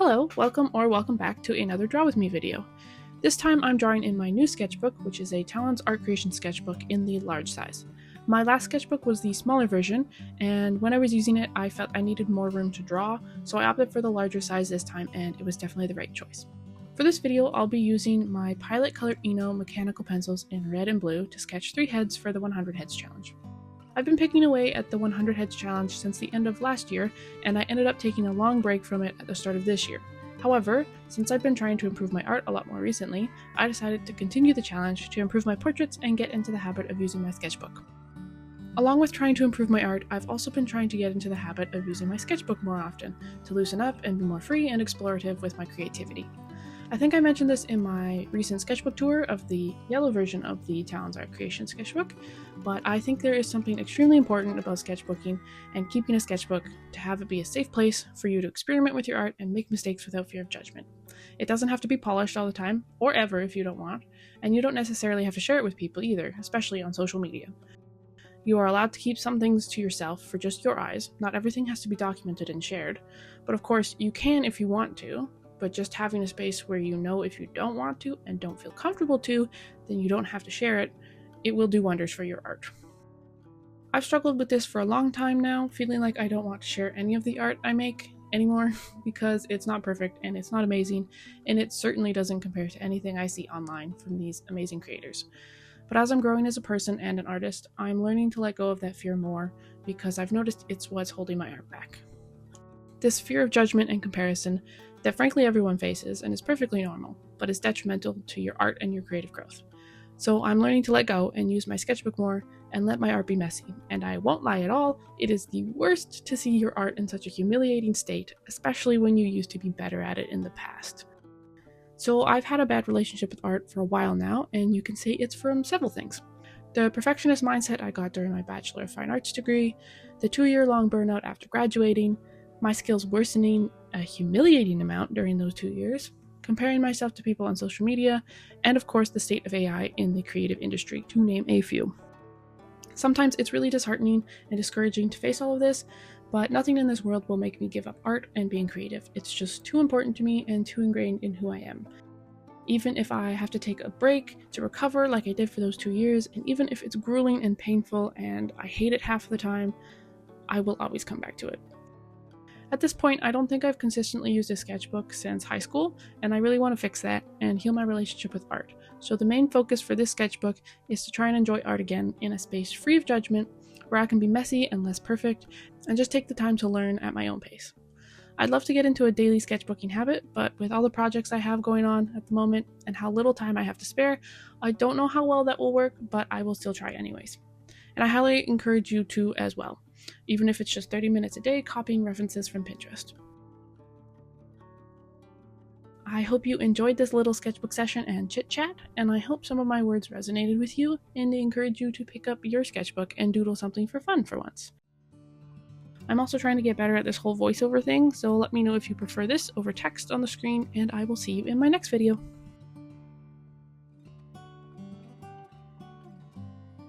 Hello, welcome back to another Draw With Me video. This time I'm drawing in my new sketchbook, which is a Talon's art creation sketchbook in the large size. My last sketchbook was the smaller version, and when I was using it, I felt I needed more room to draw, so I opted for the larger size this time, and it was definitely the right choice. For this video, I'll be using my Pilot Color Eno mechanical pencils in red and blue to sketch 3 heads for the 100 Heads Challenge. I've been picking away at the 100 Heads Challenge since the end of last year, and I ended up taking a long break from it at the start of this year. However, since I've been trying to improve my art a lot more recently, I decided to continue the challenge to improve my portraits and get into the habit of using my sketchbook. Along with trying to improve my art, I've also been trying to get into the habit of using my sketchbook more often, to loosen up and be more free and explorative with my creativity. I think I mentioned this in my recent sketchbook tour of the yellow version of the Talon's Art Creation sketchbook, but I think there is something extremely important about sketchbooking and keeping a sketchbook to have it be a safe place for you to experiment with your art and make mistakes without fear of judgment. It doesn't have to be polished all the time, or ever if you don't want, and you don't necessarily have to share it with people either, especially on social media. You are allowed to keep some things to yourself for just your eyes. Not everything has to be documented and shared, but of course you can if you want to. But just having a space where you know if you don't want to and don't feel comfortable to, then you don't have to share it. It will do wonders for your art. I've struggled with this for a long time now, feeling like I don't want to share any of the art I make anymore because it's not perfect and it's not amazing, and it certainly doesn't compare to anything I see online from these amazing creators. But as I'm growing as a person and an artist, I'm learning to let go of that fear more because I've noticed it's what's holding my art back. This fear of judgment and comparison that frankly everyone faces and is perfectly normal, but is detrimental to your art and your creative growth. So I'm learning to let go and use my sketchbook more and let my art be messy, and I won't lie at all, it is the worst to see your art in such a humiliating state, especially when you used to be better at it in the past. So I've had a bad relationship with art for a while now, and you can say it's from several things. The perfectionist mindset I got during my Bachelor of Fine Arts degree, the 2-year-long burnout after graduating, my skills worsening a humiliating amount during those 2 years, comparing myself to people on social media, and of course the state of AI in the creative industry, to name a few. Sometimes it's really disheartening and discouraging to face all of this, but nothing in this world will make me give up art and being creative. It's just too important to me and too ingrained in who I am. Even if I have to take a break to recover like I did for those 2 years, and even if it's grueling and painful and I hate it half the time, I will always come back to it. At this point, I don't think I've consistently used a sketchbook since high school, and I really want to fix that and heal my relationship with art. So the main focus for this sketchbook is to try and enjoy art again in a space free of judgment, where I can be messy and less perfect, and just take the time to learn at my own pace. I'd love to get into a daily sketchbooking habit, but with all the projects I have going on at the moment and how little time I have to spare, I don't know how well that will work, but I will still try anyways. And I highly encourage you to as well, even if it's just 30 minutes a day copying references from Pinterest. I hope you enjoyed this little sketchbook session and chit-chat, and I hope some of my words resonated with you and encourage you to pick up your sketchbook and doodle something for fun for once. I'm also trying to get better at this whole voiceover thing, so let me know if you prefer this over text on the screen, and I will see you in my next video.